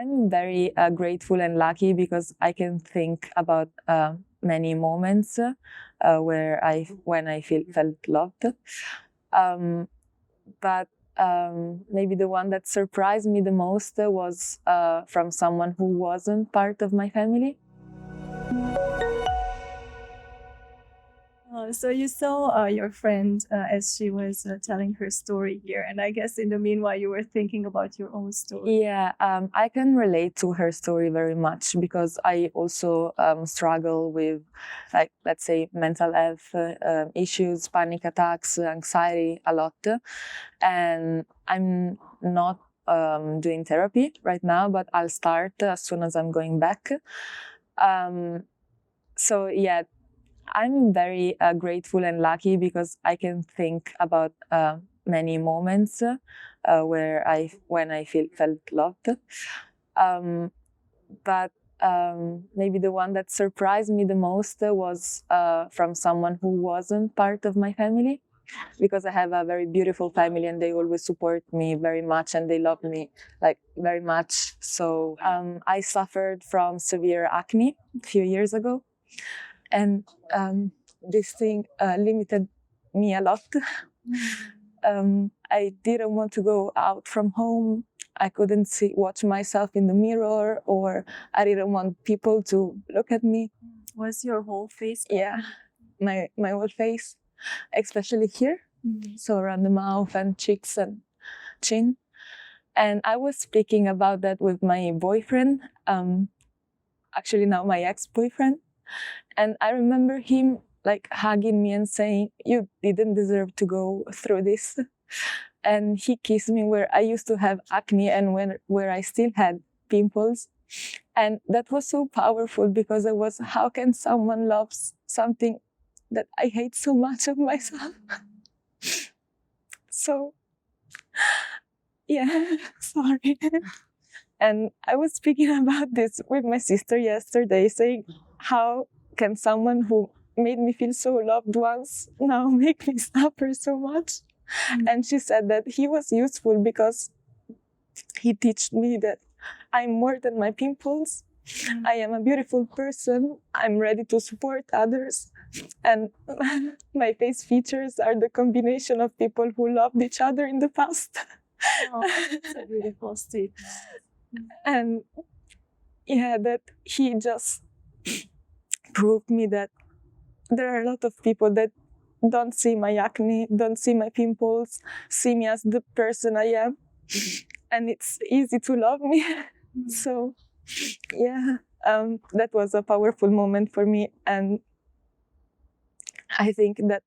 I'm very grateful and lucky because I can think about many moments when I felt loved. Um, but maybe the one that surprised me the most was from someone who wasn't part of my family. So you saw your friend as she was telling her story here, and I guess in the meanwhile you were thinking about your own story. Yeah, I can relate to her story very much because I also struggle with, like, let's say, mental health issues, panic attacks, anxiety a lot. And I'm not doing therapy right now, but I'll start as soon as I'm going back. So yeah, I'm very grateful and lucky because I can think about many moments when I felt loved. But maybe the one that surprised me the most was from someone who wasn't part of my family, because I have a very beautiful family and they always support me very much and they love me like very much. So I suffered from severe acne a few years ago, and this thing limited me a lot. I didn't want to go out from home. I couldn't watch myself in the mirror, or I didn't want people to look at me. Was your whole face? Yeah, my whole face, especially here, so around the mouth and cheeks and chin. And I was speaking about that with my boyfriend, actually now my ex-boyfriend. And I remember him like hugging me and saying, "You didn't deserve to go through this." And he kissed me where I used to have acne and where I still had pimples. And that was so powerful because it was, how can someone love something that I hate so much of myself? So, yeah, sorry. And I was speaking about this with my sister yesterday, saying, how can someone who made me feel so loved once now make me suffer so much? And she said that he was useful because he taught me that I'm more than my pimples. I am a beautiful person. I'm ready to support others. And my face features are the combination of people who loved each other in the past. Oh, that's a beautiful statement. And yeah, that he just proved me that there are a lot of people that don't see my acne, don't see my pimples, see me as the person I am. And it's easy to love me. So yeah, that was a powerful moment for me. And I think that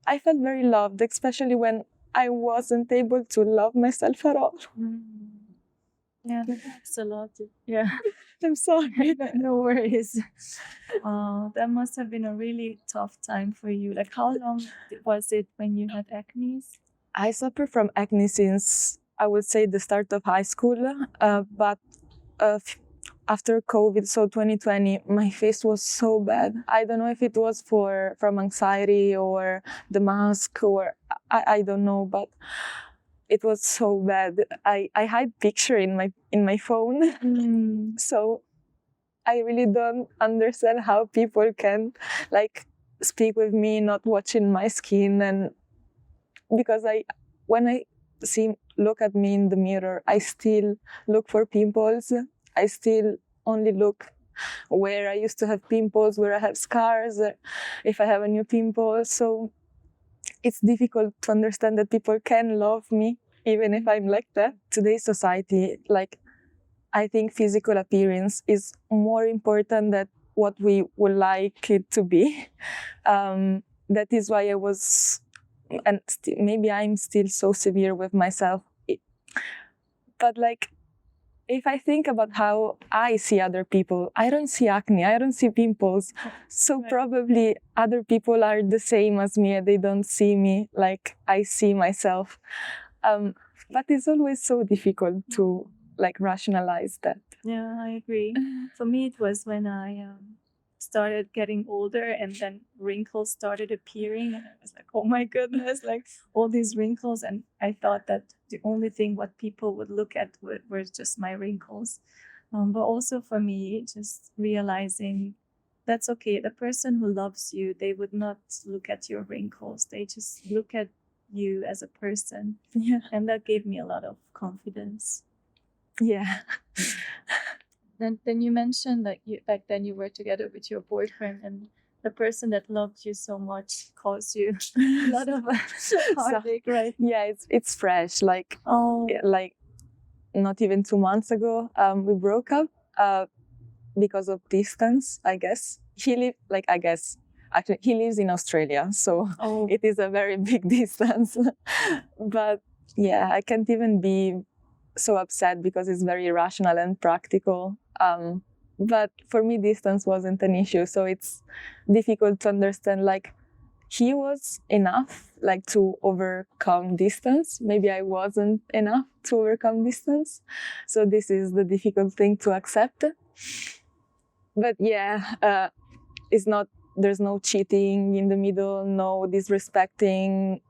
I felt very loved, especially when I wasn't able to love myself at all. Yeah, that's a lot. Yeah, I'm sorry. no worries. That must have been a really tough time for you. Like, how long was it when you had acne? I suffer from acne since, I would say, the start of high school, but after COVID, so 2020, my face was so bad. I don't know if it was from anxiety or the mask, or I don't know, but it was so bad. I hide picture in my phone. So I really don't understand how people can like speak with me not watching my skin. And because when I look at me in the mirror, I still look for pimples. I still only look where I used to have pimples, where I have scars, if I have a new pimple. So it's difficult to understand that people can love me even if I'm like that. Today's society, like, I think physical appearance is more important than what we would like it to be. That is why I was, and maybe I'm still so severe with myself. But like, if I think about how I see other people, I don't see acne, I don't see pimples. So probably other people are the same as me and they don't see me like I see myself. But it's always so difficult to like rationalize that. Yeah, I agree. For me, it was when I started getting older and then wrinkles started appearing, and I was like, oh my goodness, like all these wrinkles. And I thought that the only thing what people would look at were just my wrinkles. But also for me, just realizing that's okay. The person who loves you, they would not look at your wrinkles. They just look at you as a person. Yeah. And that gave me a lot of confidence. Yeah. Then you mentioned that you back then you were together with your boyfriend, and the person that loved you so much caused you a lot of heartache, right? Yeah, it's fresh. Like Oh, like not even 2 months ago, we broke up because of distance, I guess. Actually, he lives in Australia, so oh, it is a very big distance. But yeah, I can't even be so upset because it's very rational and practical. But for me, distance wasn't an issue, so it's difficult to understand. Like, he was enough, like, to overcome distance. Maybe I wasn't enough to overcome distance. So this is the difficult thing to accept. But yeah, it's not. There's no cheating in the middle, no disrespecting,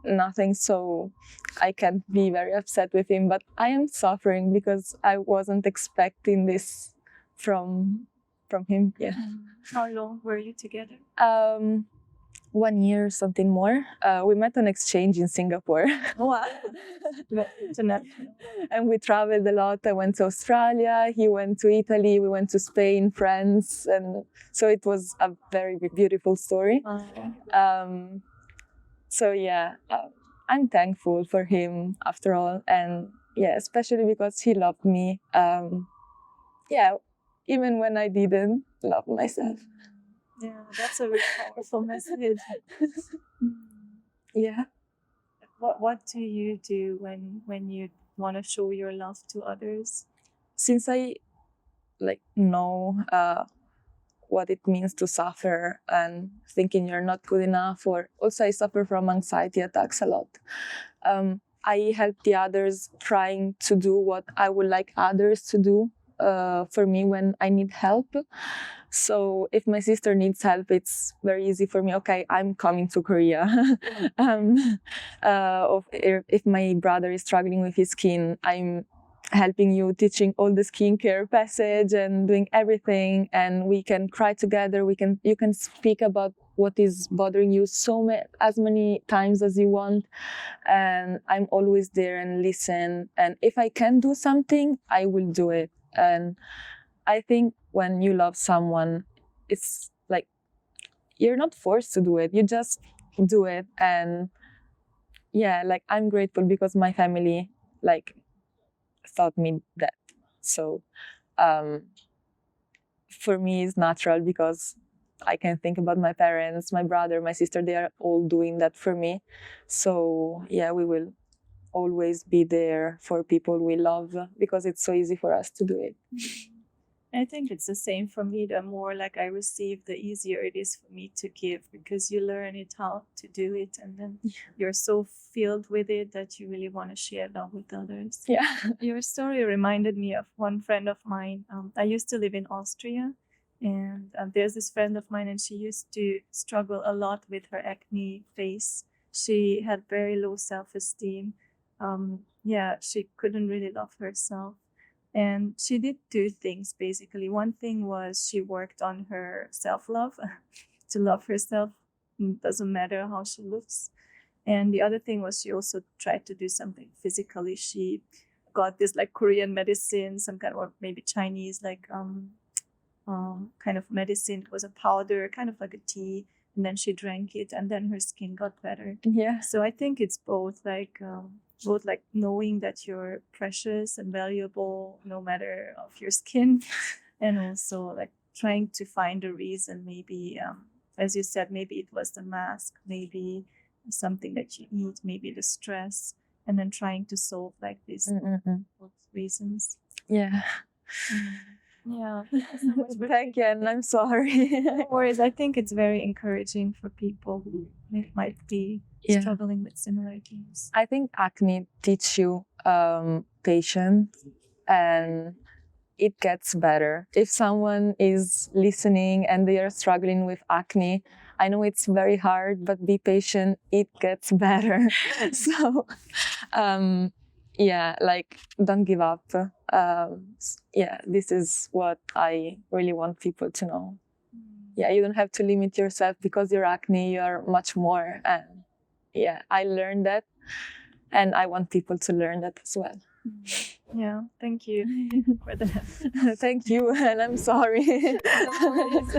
nothing. So I can't be very upset with him. But I am suffering because I wasn't expecting this from him. Yeah. how long were you together? 1 year, something more. We met on exchange in Singapore. Wow. International. And we traveled a lot. I went to Australia, he went to Italy, we went to Spain, France. And so it was a very beautiful story. So yeah, I'm thankful for him after all. And yeah, especially because he loved me. Yeah, even when I didn't love myself. Yeah, that's a really powerful message. Yeah. What do you do when you want to show your love to others? Since I know what it means to suffer and thinking you're not good enough, or also I suffer from anxiety attacks a lot. I help the others trying to do what I would like others to do for me when I need help. So if my sister needs help, it's very easy for me. Okay, I'm coming to Korea. If my brother is struggling with his skin, I'm helping you, teaching all the skincare passage and doing everything, and we can cry together. You can speak about what is bothering you as many times as you want, and I'm always there and listen. And if I can do something, I will do it. And I think when you love someone, it's like you're not forced to do it. You just do it. And yeah, like I'm grateful because my family taught me that. So for me, it's natural because I can think about my parents, my brother, my sister. They are all doing that for me. So yeah, we will always be there for people we love because it's so easy for us to do it. I think it's the same for me. The more like I receive, the easier it is for me to give, because you learn it how to do it, and then you're so filled with it that you really want to share love with others. Yeah. Your story reminded me of one friend of mine. I used to live in Austria, and there's this friend of mine, and she used to struggle a lot with her acne face. She had very low self-esteem. She couldn't really love herself. And she did two things basically. One thing was she worked on her self-love to love herself. Doesn't matter how she looks. And the other thing was she also tried to do something physically. She got this like Korean medicine, some kind of, or maybe Chinese, like kind of medicine. It was a powder, kind of like a tea. And then she drank it, and then her skin got better. Yeah. So I think it's both like knowing that you're precious and valuable no matter of your skin, and also like trying to find a reason. Maybe as you said, maybe it was the mask, maybe something that you eat, maybe the stress, and then trying to solve like these reasons. Yeah. Yeah. Thank you so much. Thank you, and I'm sorry. No worries. I think it's very encouraging for people who might be struggling with similar things. I think acne teaches you patience, and it gets better. If someone is listening and they are struggling with acne, I know it's very hard, but be patient. It gets better. So yeah, like don't give up. Yeah, this is what I really want people to know. Yeah, you don't have to limit yourself because you're acne, you're much more. And yeah, I learned that, and I want people to learn that as well. Yeah, thank you for that. Thank you, and I'm sorry. No worries.